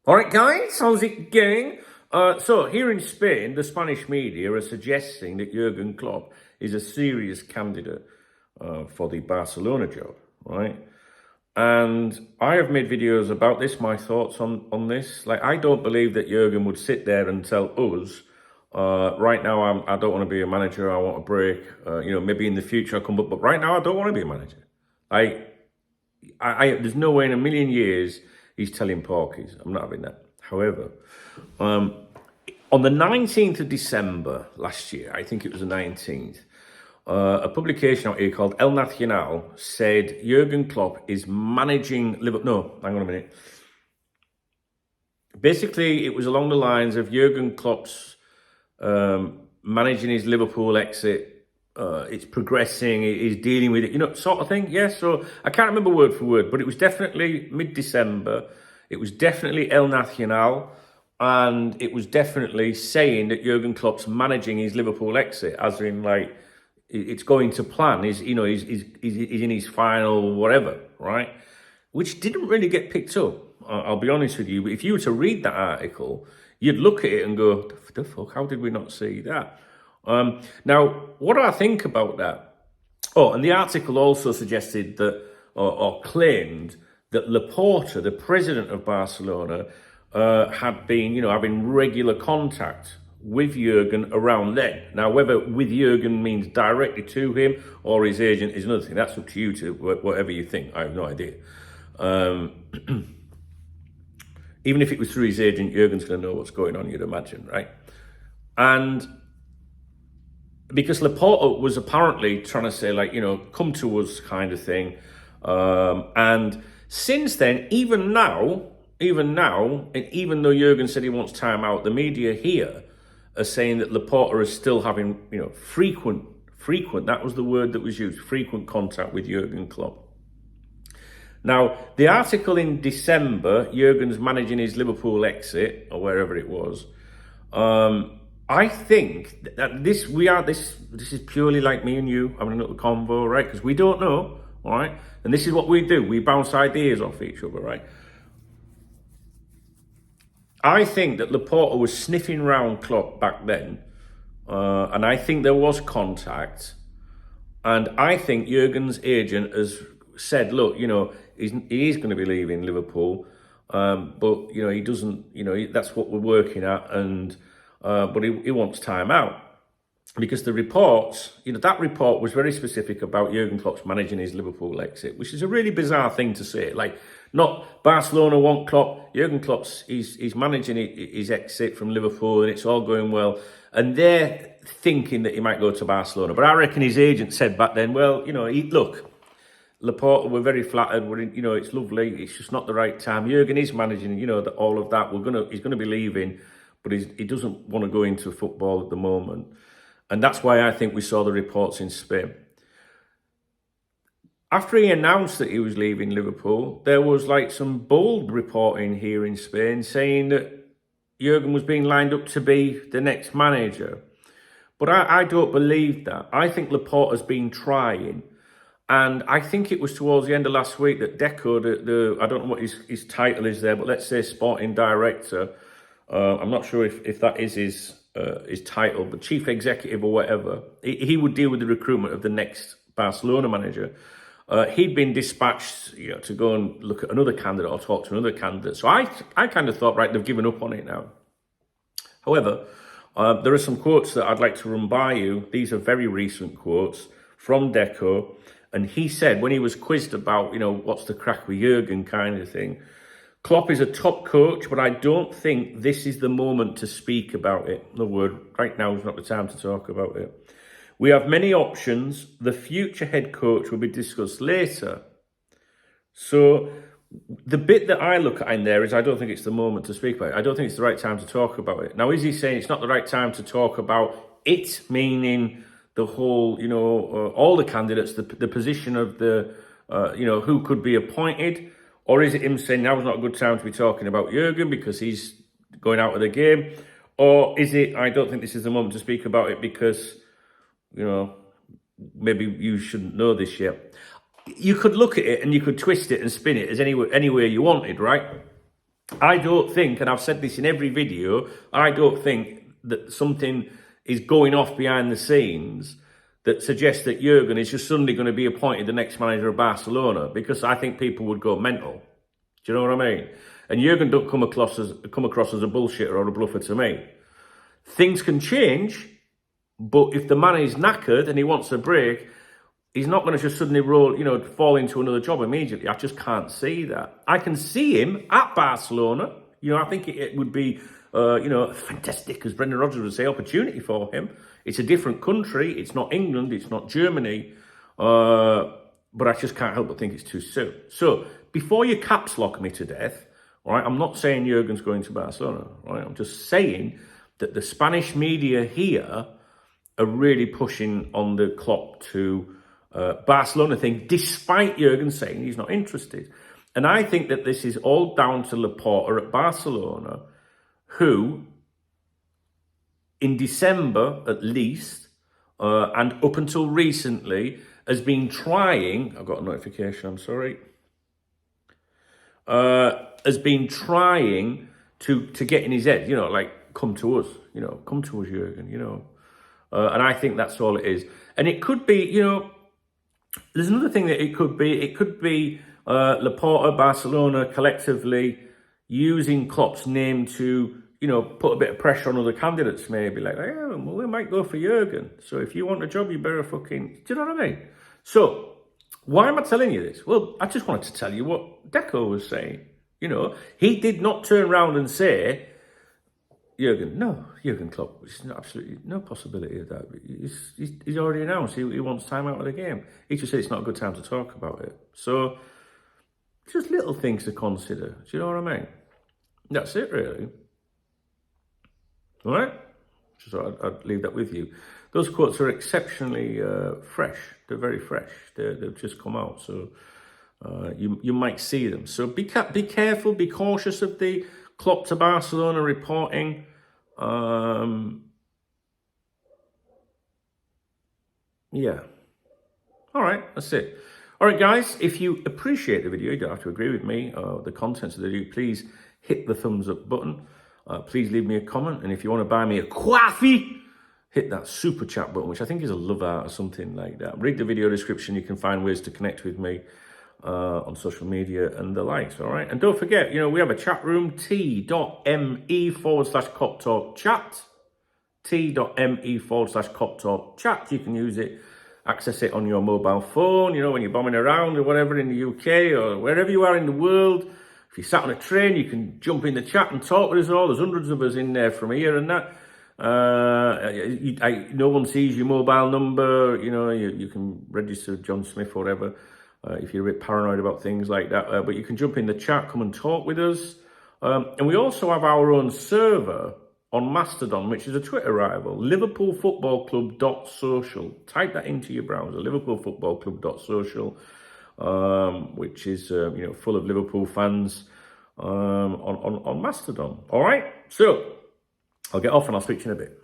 All right, guys, how's it going? So here in Spain, the Spanish media are suggesting that Jurgen Klopp is a serious candidate for the Barcelona job, right? And I have made videos about this, my thoughts on this. Like, I don't believe that Jurgen would sit there and tell us, right now I don't want to be a manager, I want a break. Maybe in the future I'll come up, but right now I don't want to be a manager. There's no way in a million years he's telling porkies. I'm not having that. However, on the 19th of December last year, I think it was the 19th, a publication out here called El Nacional said Jurgen Klopp is managing Liverpool. No, hang on a minute. Basically, it was along the lines of Jurgen Klopp's managing his Liverpool exit. It's progressing, he's dealing with it, sort of thing. Yeah, so I can't remember word for word, but it was definitely mid-December. It was definitely El Nacional, and it was definitely saying that Jurgen Klopp's managing his Liverpool exit, as in, like, it's going to plan. He's in his final whatever, right? Which didn't really get picked up. I'll be honest with you. But if you were to read that article, you'd look at it and go, "The fuck? How did we not see that?" Now, what do I think about that? Oh, and the article also suggested that, or claimed that Laporta, the president of Barcelona, had been, having regular contact with Jurgen around then. Now, whether with Jurgen means directly to him or his agent is another thing. That's up to you to whatever you think. I have no idea. Even if it was through his agent, Jurgen's going to know what's going on, you'd imagine, right? And because Laporta was apparently trying to say, like, come to us kind of thing. And since then, even now, and even though Jurgen said he wants time out, the media here are saying that Laporta is still having, frequent, that was the word that was used, frequent contact with Jurgen Klopp. Now, the article in December, Jurgen's managing his Liverpool exit, or wherever it was, I think that this is purely like me and you having a little convo, right? Because we don't know, all right? And this is what we do. We bounce ideas off each other, right? I think that Laporta was sniffing round Klopp back then, and I think there was contact. And I think Jurgen's agent has said, look, he is going to be leaving Liverpool, but, he doesn't, that's what we're working at, and but he wants time out. Because the reports, that report was very specific about Jurgen Klopp's managing his Liverpool exit, which is a really bizarre thing to say. Like, not Barcelona want Klopp, Jurgen Klopp's he's managing his exit from Liverpool and it's all going well. And they're thinking that he might go to Barcelona. But I reckon his agent said back then, well, look, Laporta, we're very flattered. It's lovely. It's just not the right time. Jurgen is managing, all of that. He's gonna be leaving, but he doesn't want to go into football at the moment. And that's why I think we saw the reports in Spain. After he announced that he was leaving Liverpool, there was like some bold reporting here in Spain saying that Jurgen was being lined up to be the next manager. But I don't believe that. I think Laporta's been trying. And I think it was towards the end of last week that Deco, I don't know what his title is there, but let's say sporting director, I'm not sure if that is his title, but chief executive or whatever, he would deal with the recruitment of the next Barcelona manager. He'd been dispatched to go and look at another candidate or talk to another candidate. So I kind of thought, right, they've given up on it now. However, there are some quotes that I'd like to run by you. These are very recent quotes from Deco. And he said, when he was quizzed about, what's the crack with Jurgen kind of thing, Klopp is a top coach, but I don't think this is the moment to speak about it. In other words, right now is not the time to talk about it. We have many options. The future head coach will be discussed later. So the bit that I look at in there is I don't think it's the moment to speak about it. I don't think it's the right time to talk about it. Now, is he saying it's not the right time to talk about it, meaning the whole, all the candidates, the position of the, who could be appointed? Or is it him saying now's not a good time to be talking about Jurgen because he's going out of the game? Or is it, I don't think this is the moment to speak about it because, maybe you shouldn't know this yet. You could look at it and you could twist it and spin it as any way you wanted, right? I don't think, and I've said this in every video, I don't think that something is going off behind the scenes that suggests that Jurgen is just suddenly going to be appointed the next manager of Barcelona, because I think people would go mental. Do you know what I mean? And Jurgen don't come across as a bullshitter or a bluffer to me. Things can change, but if the man is knackered and he wants a break, he's not going to just suddenly fall into another job immediately. I just can't see that. I can see him at Barcelona. I think it would be, fantastic, as Brendan Rodgers would say, opportunity for him. It's a different country. It's not England. It's not Germany. But I just can't help but think it's too soon. So before you caps lock me to death, all right, I'm not saying Jurgen's going to Barcelona. All right, I'm just saying that the Spanish media here are really pushing on the Klopp to Barcelona thing, despite Jurgen saying he's not interested. And I think that this is all down to Laporta at Barcelona, who, in December at least, and up until recently, has been trying, I've got a notification, I'm sorry, has been trying to get in his head, come to us, Jurgen, and I think that's all it is. And it could be, there's another thing that it could be Laporta, Barcelona collectively using Klopp's name to, put a bit of pressure on other candidates, maybe like, well, we might go for Jurgen. So if you want a job, you better fucking, do you know what I mean? So why am I telling you this? Well, I just wanted to tell you what Deco was saying. He did not turn around and say, Jurgen Klopp, there's absolutely no possibility of that. He's already announced he wants time out of the game. He just said it's not a good time to talk about it. So, just little things to consider. Do you know what I mean? That's it, really. All right? Just thought I'd leave that with you. Those quotes are exceptionally fresh. They're very fresh. They've just come out, so you might see them. So be careful, be cautious of the Klopp to Barcelona reporting. Yeah. All right, that's it. All right, guys, if you appreciate the video, you don't have to agree with me or the contents of the video, please hit the thumbs up button. Please leave me a comment. And if you want to buy me a coffee, hit that super chat button, which I think is a love art or something like that. Read the video description. You can find ways to connect with me on social media and the likes, all right? And don't forget, we have a chat room, t.me/Cop Talk Chat. t.me/Cop Talk Chat. You can use it, access it on your mobile phone, when you're bombing around or whatever in the UK or wherever you are in the world. If you're sat on a train, you can jump in the chat and talk with us all. There's hundreds of us in there from here and that. No one sees your mobile number. You can register John Smith or whatever if you're a bit paranoid about things like that. But you can jump in the chat, come and talk with us. And we also have our own server on Mastodon, which is a Twitter rival, liverpoolfootballclub.social. Type that into your browser, liverpoolfootballclub.social, which is full of Liverpool fans on Mastodon. All right, so I'll get off and I'll speak to you in a bit.